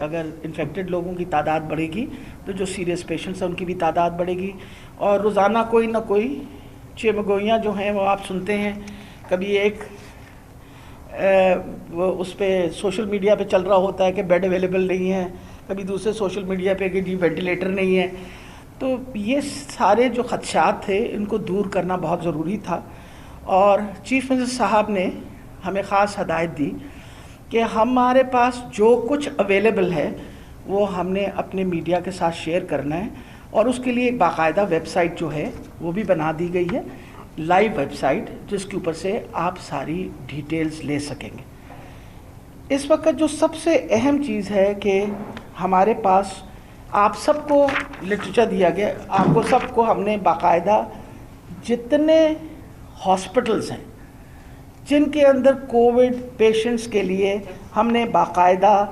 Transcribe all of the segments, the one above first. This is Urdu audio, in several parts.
اگر انفیکٹڈ لوگوں کی تعداد بڑھے گی تو جو سیریس پیشنٹس ہیں ان کی بھی تعداد بڑھے گی، اور روزانہ کوئی نہ کوئی چمگوئیاں جو ہیں وہ آپ سنتے ہیں، کبھی ایک اس پہ سوشل میڈیا پہ چل رہا ہوتا ہے کہ بیڈ اویلیبل نہیں ہے، کبھی دوسرے سوشل میڈیا پہ کہ جی وینٹیلیٹر نہیں ہے. تو یہ سارے جو خدشات تھے ان کو دور کرنا بہت ضروری تھا، اور چیف منسٹر صاحب نے ہمیں خاص ہدایت دی کہ ہمارے پاس جو کچھ اویلیبل ہے وہ ہم نے اپنے میڈیا کے ساتھ شیئر کرنا ہے، اور اس کے لیے ایک باقاعدہ ویب سائٹ جو ہے وہ بھی بنا دی گئی ہے، لائیو ویب سائٹ، جس کے اوپر سے آپ ساری ڈیٹیلز لے سکیں گے. اس وقت جو سب سے اہم چیز ہے کہ ہمارے پاس آپ سب کو لٹریچر دیا گیا، آپ کو سب کو ہم نے باقاعدہ جتنے ہاسپٹلز ہیں جن کے اندر کووڈ پیشنٹس کے لیے ہم نے باقاعدہ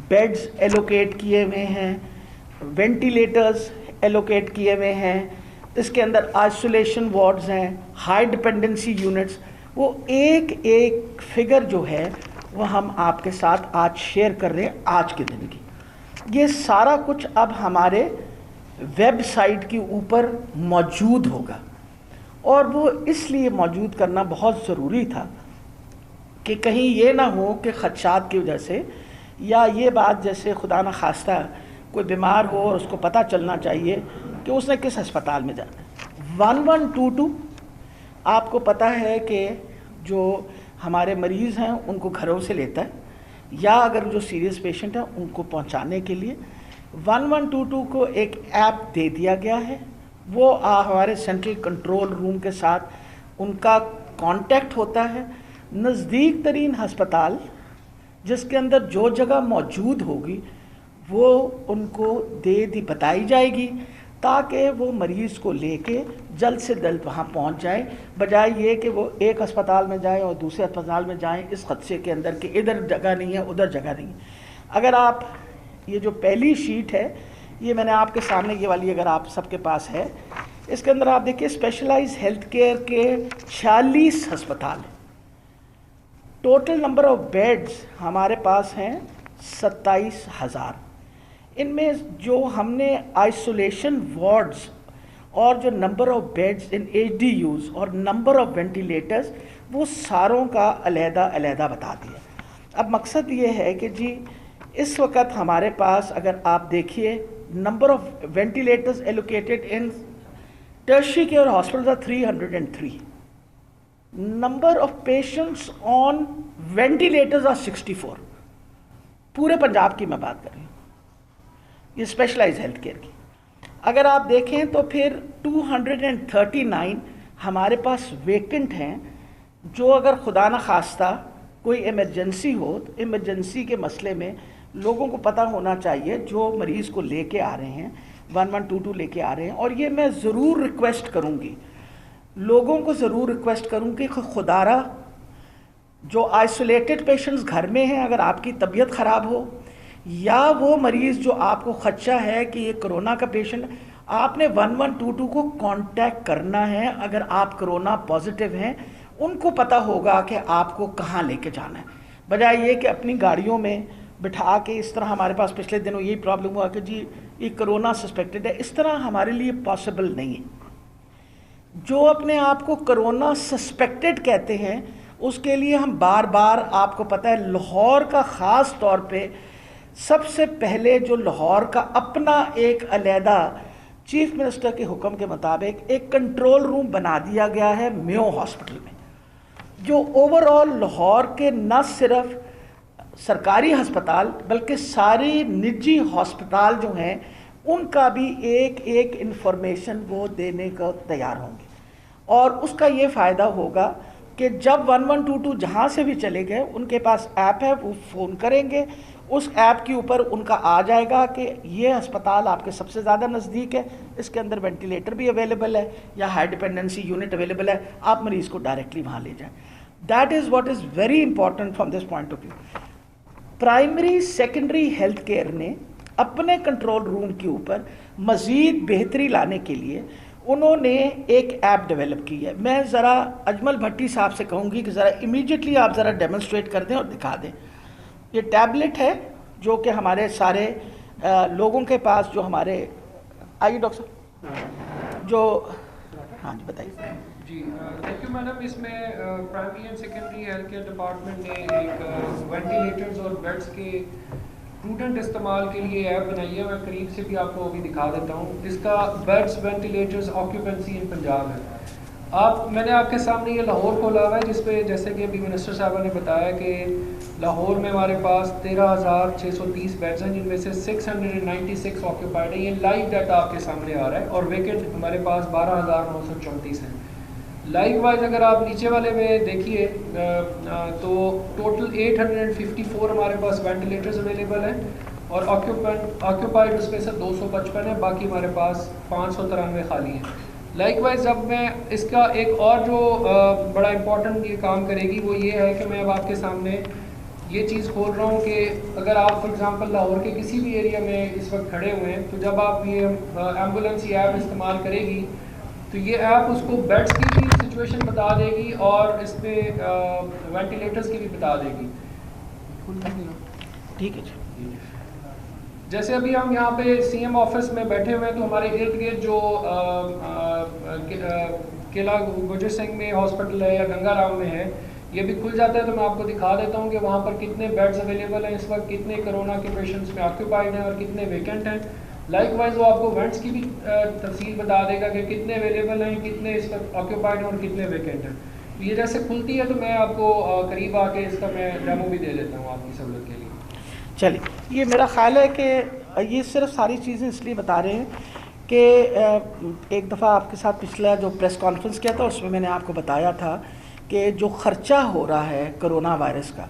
بیڈز ایلوکیٹ کیے ہوئے ہیں، وینٹیلیٹرز ایلوکیٹ کیے ہوئے ہیں، اس کے اندر آئسولیشن وارڈز ہیں، ہائی ڈپینڈنسی یونٹس، وہ ایک ایک فگر جو ہے وہ ہم آپ کے ساتھ آج شیئر کر رہے ہیں آج کے دن کی. یہ سارا کچھ اب ہمارے ویب سائٹ کے اوپر موجود ہوگا، اور وہ اس لیے موجود کرنا بہت ضروری تھا کہ کہیں یہ نہ ہو کہ خدشات کی وجہ سے، یا یہ بات جیسے خدا نہ خواستہ کوئی بیمار ہو اور اس کو پتہ چلنا چاہیے کہ اس نے کس ہسپتال میں جانا ہے. 1122 آپ کو پتہ ہے کہ جو ہمارے مریض ہیں ان کو گھروں سے لیتا ہے، یا اگر جو سیریس پیشنٹ ہیں ان کو پہنچانے کے لیے 1122 کو ایک ایپ دے دیا گیا ہے. وہ ہمارے سینٹرل کنٹرول روم کے ساتھ ان کا کانٹیکٹ ہوتا ہے. نزدیک ترین ہسپتال جس کے اندر جو جگہ موجود ہوگی وہ ان کو بتائی جائے گی، تاکہ وہ مریض کو لے کے جلد سے جلد وہاں پہنچ جائیں، بجائے یہ کہ وہ ایک ہسپتال میں جائیں اور دوسرے ہسپتال میں جائیں اس خدشے کے اندر کہ ادھر جگہ نہیں ہے ادھر جگہ نہیں ہے. اگر آپ یہ جو پہلی شیٹ ہے یہ میں نے آپ کے سامنے یہ والی اگر آپ سب کے پاس ہے، اس کے اندر آپ دیکھیں اسپیشلائز ہیلتھ کیئر کے 46 ہسپتال ہیں. ٹوٹل نمبر آف بیڈز ہمارے پاس ہیں 27,000. ان میں جو ہم نے آئسولیشن وارڈز اور جو number of beds in ADUs اور نمبر آف وینٹیلیٹرز وہ ساروں کا علیحدہ علیحدہ بتا دیا. اب مقصد یہ ہے کہ جی اس وقت ہمارے پاس اگر آپ دیکھیے number of ventilators allocated in tertiary care hospitals are 303. Number of patients on ventilators are 64. پورے پنجاب کی میں بات کر رہی ہوں، یہ اسپیشلائز ہیلتھ کیئر کی. اگر آپ دیکھیں تو پھر 239 ہمارے پاس ویکنٹ ہیں، جو اگر خدا نہ خواستہ کوئی ایمرجنسی ہو تو ایمرجنسی کے مسئلے میں لوگوں کو پتہ ہونا چاہیے جو مریض کو لے کے آ رہے ہیں 1122 لے کے آ رہے ہیں. اور یہ میں ضرور ریکویسٹ کروں گی، لوگوں کو ضرور ریکویسٹ کروں کہ خدا را جو آئسولیٹڈ پیشنٹس گھر میں ہیں، اگر آپ کی طبیعت خراب ہو یا وہ مریض جو آپ کو خدشہ ہے کہ یہ کرونا کا پیشنٹ، آپ نے 1122 کو کانٹیکٹ کرنا ہے. اگر آپ کرونا پازیٹیو ہیں ان کو پتہ ہوگا کہ آپ کو کہاں لے کے جانا ہے، بجائے یہ کہ اپنی گاڑیوں میں بٹھا کے اس طرح. ہمارے پاس پچھلے دنوں یہی پرابلم ہوا کہ جی یہ کرونا سسپیکٹڈ ہے، اس طرح ہمارے لیے پاسبل نہیں ہے. جو اپنے آپ کو کرونا سسپیکٹڈ کہتے ہیں اس کے لیے ہم بار بار، آپ کو پتہ ہے لاہور کا خاص طور پہ سب سے پہلے جو لاہور کا اپنا ایک علیحدہ چیف منسٹر کے حکم کے مطابق ایک کنٹرول روم بنا دیا گیا ہے میو ہاسپٹل میں، جو اوور آل لاہور کے نہ صرف سرکاری ہسپتال بلکہ ساری نجی ہسپتال جو ہیں ان کا بھی ایک ایک انفارمیشن وہ دینے کو تیار ہوں گے. اور اس کا یہ فائدہ ہوگا کہ جب 1122 جہاں سے بھی چلے گئے ان کے پاس ایپ ہے، وہ فون کریں گے، اس ایپ کے اوپر ان کا آ جائے گا کہ یہ ہسپتال آپ کے سب سے زیادہ نزدیک ہے، اس کے اندر وینٹیلیٹر بھی اویلیبل ہے یا ہائی ڈپینڈنسی یونٹ اویلیبل ہے، آپ مریض کو ڈائریکٹلی وہاں لے جائیں. That is what is very important from this point of view. Primary secondary health care نے اپنے کنٹرول روم کے اوپر مزید بہتری لانے کے لیے انہوں نے ایک ایپ ڈیولپ کی ہے. میں ذرا اجمل بھٹی صاحب سے کہوں گی کہ ذرا امیجیٹلی آپ ذرا ڈیمونسٹریٹ کر دیں اور دکھا دیں. یہ ٹیبلٹ ہے جو کہ ہمارے سارے لوگوں کے پاس جو ہمارے آئیے ڈاکٹر صاحب جو ہاں جی بتائیے. جی تھینک یو میڈم. اس میں primary and secondary health care department نے ایک وینٹیلیٹرز اور بیڈس کے پروڈنٹ استعمال کے لیے ایپ بنائی ہے. میں قریب سے بھی آپ کو ابھی دکھا دیتا ہوں. اس کا بیڈس وینٹیلیٹرز آکیوپنسی ان پنجاب ہے. میں نے آپ کے سامنے یہ لاہور کھولا ہوا ہے, جس پہ جیسے کہ ابھی منسٹر صاحبہ نے بتایا کہ لاہور میں ہمارے پاس 13,630 بیڈز ہیں, جن میں سے 696 آکیوپائڈ ہیں. یہ لائیو ڈیٹا آپ کے سامنے آ رہا ہے. اور ویکنٹ ہمارے پاس 12,934 ہیں. لائیو وائز اگر آپ نیچے والے میں دیکھیے تو ٹوٹل 854 ہمارے پاس وینٹیلیٹرز اویلیبل ہیں, اور آکیوپائڈ اس میں سے 255 ہیں. باقی ہمارے پاس 593 خالی ہیں. لائک وائز اب میں اس کا ایک اور جو بڑا امپورٹنٹ یہ کام کرے گی وہ یہ ہے کہ میں اب آپ کے سامنے یہ چیز کھول رہا ہوں کہ اگر آپ فار ایگزامپل لاہور کے کسی بھی ایریا میں اس وقت کھڑے ہوئے ہیں, تو جب آپ یہ ایمبولینس یہ ایپ استعمال کرے گی تو یہ ایپ اس کو بیڈس کی بھی سچویشن بتا دے گی اور اس پہ وینٹیلیٹرز کی بھی بتا دے گی. ٹھیک ہے جی. جیسے ابھی ہم یہاں پہ سی ایم آفس میں بیٹھے ہوئے ہیں, تو ہمارے ارد گرد جو قلعہ گجر سنگھ میں ہاسپٹل ہے یا گنگا رام میں ہے, یہ بھی کھل جاتا ہے. تو میں آپ کو دکھا دیتا ہوں کہ وہاں پر کتنے بیڈز اویلیبل ہیں اس وقت, کتنے کرونا کے پیشنٹس میں آکیوپائڈ ہیں اور کتنے ویکنٹ ہیں. لائک وائز وہ آپ کو وینٹس کی بھی تفصیل بتا دے گا کہ کتنے اویلیبل ہیں, کتنے اس وقت آکیوپائڈ ہیں اور کتنے ویکنٹ ہیں. یہ جیسے کھلتی ہے تو میں آپ کو قریب آ کے اس کا میں ڈیمو بھی دے دیتا ہوں آپ کی سہولت کے لیے. چلیے, یہ میرا خیال ہے کہ یہ صرف ساری چیزیں اس لیے بتا رہے ہیں کہ ایک دفعہ آپ کے ساتھ پچھلا جو پریس کانفرنس کیا تھا اس میں نے آپ کو بتایا تھا کہ جو خرچہ ہو رہا ہے کرونا وائرس کا,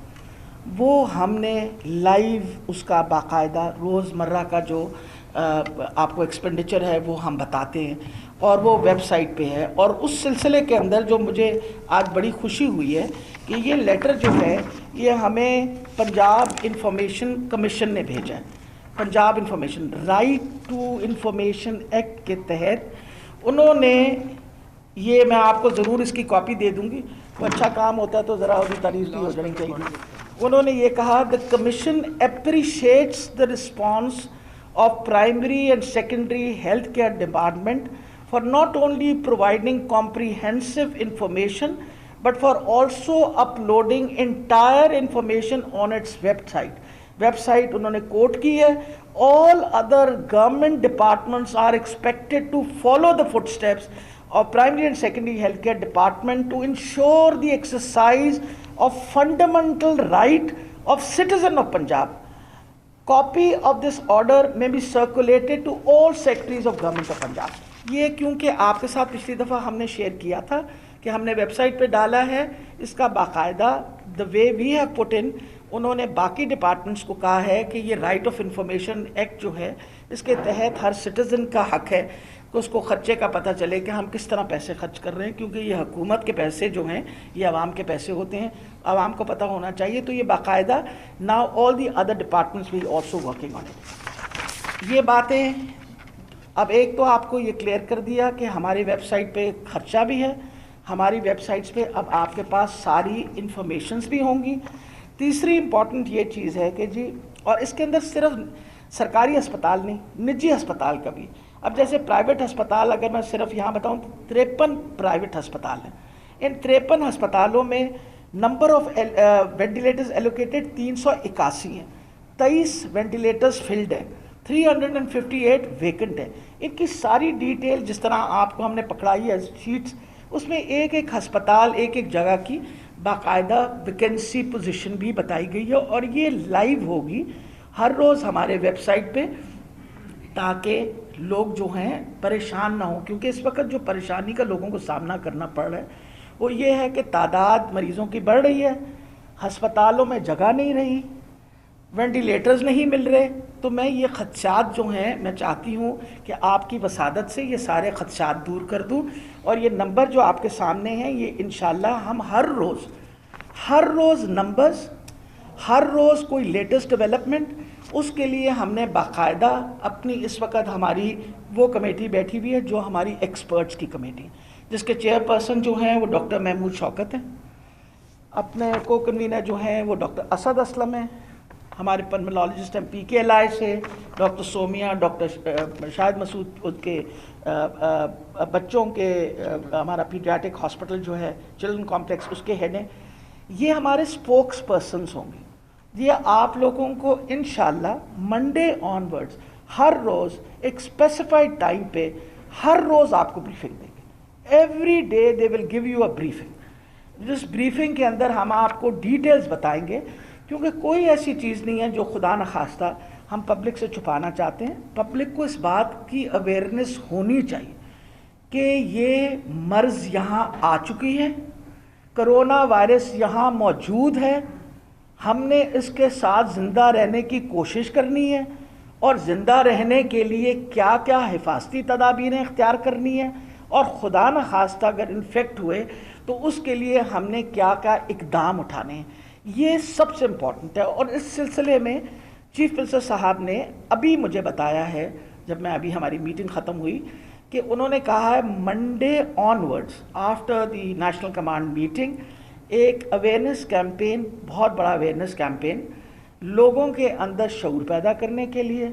وہ ہم نے لائیو اس کا باقاعدہ روزمرہ کا جو آپ کو ایکسپینڈیچر ہے وہ ہم بتاتے ہیں, اور وہ ویب سائٹ پہ ہے. اور اس سلسلے کے اندر جو مجھے آج بڑی خوشی ہوئی ہے کہ یہ لیٹر جو ہے یہ ہمیں پنجاب انفارمیشن کمیشن نے بھیجا ہے. Punjab information right to information act کے تحت انہوں نے یہ, میں آپ کو ضرور اس کی کاپی دے دوں گی, وہ اچھا کام ہوتا ہے تو ذرا ابھی تعریف بھی ہو جانی چاہیے. انہوں نے یہ کہا the commission appreciates the response of primary and secondary healthcare department for not only providing comprehensive information but for also uploading entire information on its website. website انہوں نے کوٹ کی ہے, all other government departments are expected to follow the footsteps of primary and secondary healthcare department to ensure the exercise of fundamental right of citizen of Punjab. Copy of this order may be circulated to all secretaries of government of Punjab. یہ کیونکہ آپ کے ساتھ پچھلی دفعہ ہم نے شیئر کیا تھا کہ ہم نے ویب سائٹ پہ ڈالا ہے, اس کا باقاعدہ the way we have put in, انہوں نے باقی ڈپارٹمنٹس کو کہا ہے کہ یہ رائٹ آف انفارمیشن ایکٹ جو ہے اس کے تحت ہر سٹیزن کا حق ہے کہ اس کو خرچے کا پتہ چلے کہ ہم کس طرح پیسے خرچ کر رہے ہیں, کیونکہ یہ حکومت کے پیسے جو ہیں یہ عوام کے پیسے ہوتے ہیں, عوام کو پتہ ہونا چاہیے. تو یہ باقاعدہ now all the other departments will also working on it. یہ باتیں اب ایک تو آپ کو یہ کلیئر کر دیا کہ ہماری ویب سائٹ پہ خرچہ بھی ہے, ہماری ویب سائٹس پہ اب آپ کے پاس ساری انفارمیشنز بھی ہوں گی. تیسری امپورٹنٹ یہ چیز ہے کہ جی, اور اس کے اندر صرف سرکاری ہسپتال نہیں, نجی ہسپتال کا بھی. اب جیسے پرائیویٹ ہسپتال اگر میں صرف یہاں بتاؤں تو 53 پرائیویٹ ہسپتال ہیں. ان 53 ہسپتالوں میں نمبر آف وینٹیلیٹرز ایلوکیٹڈ 381 ہیں, 23 وینٹیلیٹرز فلڈ ہیں, 358 ویکنٹ ہیں. ان کی ساری ڈیٹیل جس طرح آپ کو ہم نے پکڑائی ہے شیٹس, اس میں ایک ایک ہسپتال ایک ایک جگہ کی باقاعدہ ویکنسی پوزیشن بھی بتائی گئی ہے, اور یہ لائیو ہوگی ہر روز ہمارے ویب سائٹ پہ تاکہ لوگ جو ہیں پریشان نہ ہوں. کیونکہ اس وقت جو پریشانی کا لوگوں کو سامنا کرنا پڑ رہا ہے وہ یہ ہے کہ تعداد مریضوں کی بڑھ رہی ہے, ہسپتالوں میں جگہ نہیں رہی, وینٹیلیٹرز نہیں مل رہے. تو میں یہ خدشات جو ہیں میں چاہتی ہوں کہ آپ کی وسادت سے یہ سارے خدشات دور کر دوں, اور یہ نمبر جو آپ کے سامنے ہیں یہ انشاءاللہ ہم ہر روز نمبرز, ہر روز کوئی لیٹسٹ ڈیولپمنٹ, اس کے لیے ہم نے باقاعدہ اپنی اس وقت ہماری وہ کمیٹی بیٹھی ہوئی ہے جو ہماری ایکسپرٹس کی کمیٹی, جس کے چیئر پرسن جو ہیں وہ ڈاکٹر محمود شوکت ہیں, اپنے کو کنوینر جو ہیں وہ ڈاکٹر اسد اسلم ہیں, ہمارے پلمونالوجسٹ ہیں PKLI سے ڈاکٹر سومیا، ڈاکٹر شاہد مسعود، ان کے بچوں کے ہمارا پیڈیاٹک ہاسپٹل جو ہے چلڈرن کمپلیکس، اس کے ہیڈ ہیں. یہ ہمارے اسپوکس پرسنس ہوں گے. یہ آپ لوگوں کو انشاءاللہ منڈے آنورڈز ہر روز ایک اسپیسیفائڈ ٹائم پہ ہر روز آپ کو بریفنگ دیں گے. Every day they will give you a briefing. جس بریفنگ کے اندر ہم آپ کو ڈیٹیلز بتائیں گے، کیونکہ کوئی ایسی چیز نہیں ہے جو خدا نخواستہ ہم پبلک سے چھپانا چاہتے ہیں. پبلک کو اس بات کی اویئرنیس ہونی چاہیے کہ یہ مرض یہاں آ چکی ہے، کرونا وائرس یہاں موجود ہے، ہم نے اس کے ساتھ زندہ رہنے کی کوشش کرنی ہے، اور زندہ رہنے کے لیے کیا کیا حفاظتی تدابیریں اختیار کرنی ہیں، اور خدا نخواستہ اگر انفیکٹ ہوئے تو اس کے لیے ہم نے کیا کیا اقدام اٹھانے ہیں. یہ سب سے امپورٹنٹ ہے. اور اس سلسلے میں چیف منسٹر صاحب نے ابھی مجھے بتایا ہے، جب میں ابھی ہماری میٹنگ ختم ہوئی، کہ انہوں نے کہا ہے Monday onwards after the national command meeting ایک اویئرنیس کیمپین، بہت بڑا اویئرنیس کیمپین لوگوں کے اندر شعور پیدا کرنے کے لیے،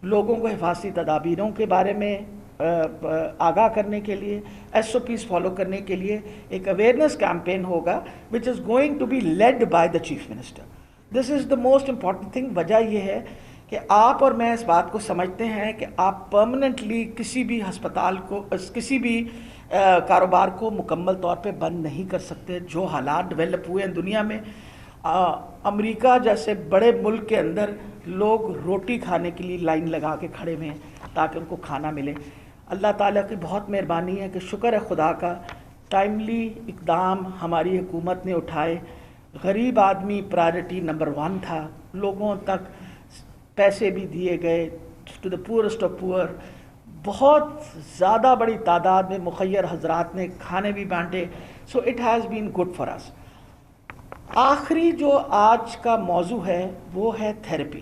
لوگوں کو حفاظتی تدابیروں کے بارے میں آگاہ کرنے کے لیے، SOPs فالو کرنے کے لیے ایک اویئرنیس کیمپین ہوگا which is going to be led by the chief minister. This is the most important thing. وجہ یہ ہے کہ آپ اور میں اس بات کو سمجھتے ہیں کہ آپ پرماننٹلی کسی بھی ہسپتال کو، کسی بھی کاروبار کو مکمل طور پہ بند نہیں کر سکتے. جو حالات ڈیولپ ہوئے ہیں دنیا میں، امریکہ جیسے بڑے ملک کے اندر لوگ روٹی کھانے کے لیے لائن لگا کے کھڑے ہوئے ہیں تاکہ ان کو کھانا ملے. اللہ تعالیٰ کی بہت مہربانی ہے کہ شکر ہے خدا کا، ٹائملی اقدام ہماری حکومت نے اٹھائے. غریب آدمی پرائرٹی نمبر 1 تھا. لوگوں تک پیسے بھی دیے گئے، to the poorest of poor. بہت زیادہ بڑی تعداد میں مخیر حضرات نے کھانے بھی بانٹے. So it has been good for us. آخری جو آج کا موضوع ہے وہ ہے تھیراپی.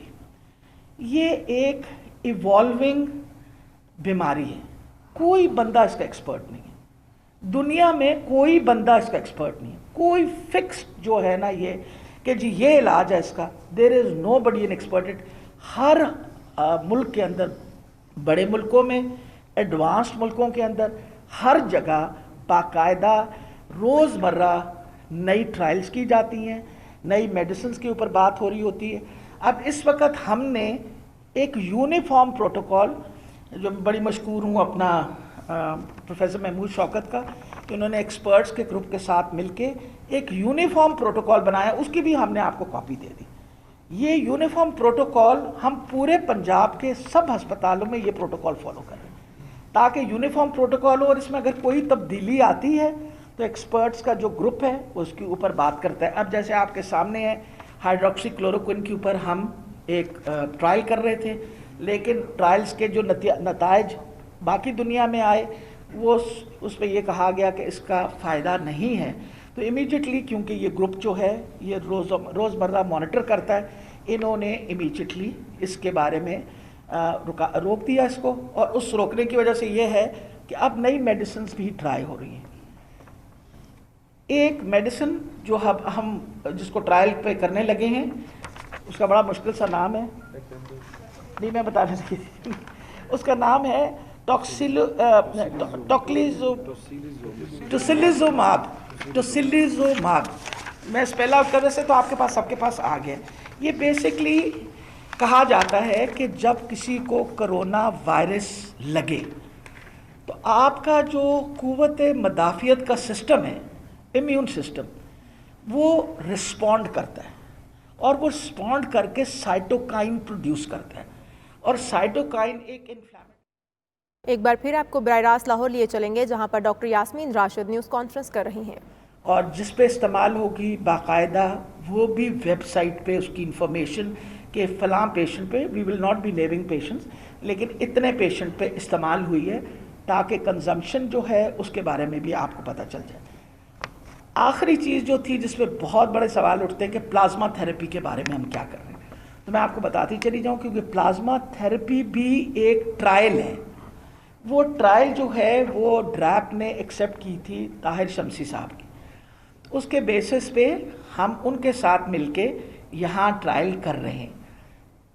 یہ ایک ایوالونگ بیماری ہے. کوئی بندہ اس کا ایکسپرٹ نہیں ہے دنیا میں، کوئی بندہ اس کا ایکسپرٹ نہیں ہے. کوئی فکس جو ہے نا یہ کہ جی یہ علاج ہے اس کا، دیر از نو بڈی این ایکسپرٹ. ہر ملک کے اندر، بڑے ملکوں میں، ایڈوانسڈ ملکوں کے اندر، ہر جگہ باقاعدہ روزمرہ نئی ٹرائلز کی جاتی ہیں، نئی میڈیسنز کے اوپر بات ہو رہی ہوتی ہے. اب اس وقت ہم نے ایک یونیفارم پروٹوکول، جو بڑی مشکور ہوں اپنا پروفیسر محمود شوکت کا، کہ انہوں نے ایکسپرٹس کے گروپ کے ساتھ مل کے ایک یونیفارم پروٹوکول بنایا. اس کی بھی ہم نے آپ کو کاپی دے دی. یہ یونیفارم پروٹوکول ہم پورے پنجاب کے سب ہسپتالوں میں یہ پروٹوکول فالو کریں تاکہ یونیفارم پروٹوکول ہو، اور اس میں اگر کوئی تبدیلی آتی ہے تو ایکسپرٹس کا جو گروپ ہے اس کے اوپر بات کرتا ہے. اب جیسے آپ کے سامنے ہے، ہائیڈروکسی کلوروکوئن کے اوپر ہم ایک ٹرائل کر رہے تھے، لیکن ٹرائلز کے جو نتائج باقی دنیا میں آئے وہ اس پہ یہ کہا گیا کہ اس کا فائدہ نہیں ہے. تو امیجیٹلی، کیونکہ یہ گروپ جو ہے یہ روزمرہ مانیٹر کرتا ہے، انہوں نے امیجیٹلی اس کے بارے میں روک دیا اس کو. اور اس روکنے کی وجہ سے یہ ہے کہ اب نئی میڈیسنز بھی ٹرائی ہو رہی ہیں. ایک میڈیسن جو ہم جس کو ٹرائل پہ کرنے لگے ہیں، اس کا بڑا مشکل سا نام ہے، نہیں میں بتا نہیں سکتی. اس کا نام ہے ٹوسیلیزوماب. میں اسپیل آؤٹ کرنے سے تو آپ کے پاس، سب کے پاس آ گیا. یہ بیسکلی کہا جاتا ہے کہ جب کسی کو کرونا وائرس لگے تو آپ کا جو قوت مدافعت کا سسٹم ہے، امیون سسٹم، وہ رسپونڈ کرتا ہے، اور وہ رسپونڈ کر کے سائٹوکائن پروڈیوس کرتا ہے. اور سائٹوکائن ایک ایک بار پھر آپ کو براہ راست لاہور لیے چلیں گے، جہاں پر doctor Yasmin Rashid news conference کر رہی ہیں، اور جس پہ استعمال ہوگی باقاعدہ وہ بھی ویب سائٹ پہ اس کی انفارمیشن کہ فلاں پیشنٹ پہ، we will not be naming patients, لیکن اتنے پیشنٹ پہ استعمال ہوئی ہے تاکہ کنزمپشن جو ہے اس کے بارے میں بھی آپ کو پتہ چل جائے. آخری چیز جو تھی جس پہ بہت بڑے سوال اٹھتے ہیں کہ پلازما تھیراپی کے بارے میں ہم کیا کر رہے ہیں، تو میں آپ کو بتاتی چلی جاؤں، کیونکہ پلازما تھیراپی بھی ایک ٹرائل ہے. وہ ٹرائل جو ہے وہ ڈریپ نے ایکسیپٹ کی تھی طاہر شمسی صاحب کی. اس کے بیسس پہ ہم ان کے ساتھ مل کے یہاں ٹرائل کر رہے ہیں.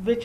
which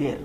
there।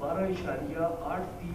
12.83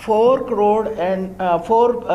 4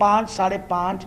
5-5.5